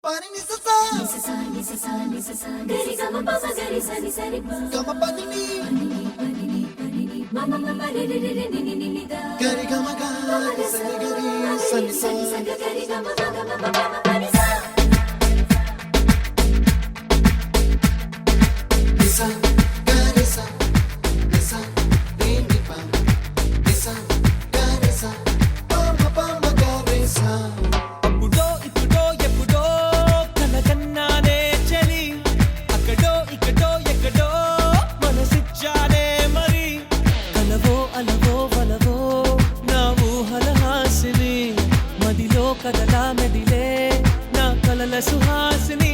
Pani ni sa sa gari gama papa gari sani sani pa gama pani ni mama mama re re re re ni ni ni da gari gama ga sani gari sani sa gari gama gama gama gama pani sa nisa gari sa nisa ni ni pa nisa gari sa pa ma gari sa అప్పుడో ఇప్పుడో ఎప్పుడో కనకన్నానే చలి అక్కడో ఇక్కడో ఎక్కడో మనసిచ్చానే మరి కలవో అలవో వలవో నా ఊహల హాసిని మదిలో కదలా మెదిలే నా కలల సుహాసిని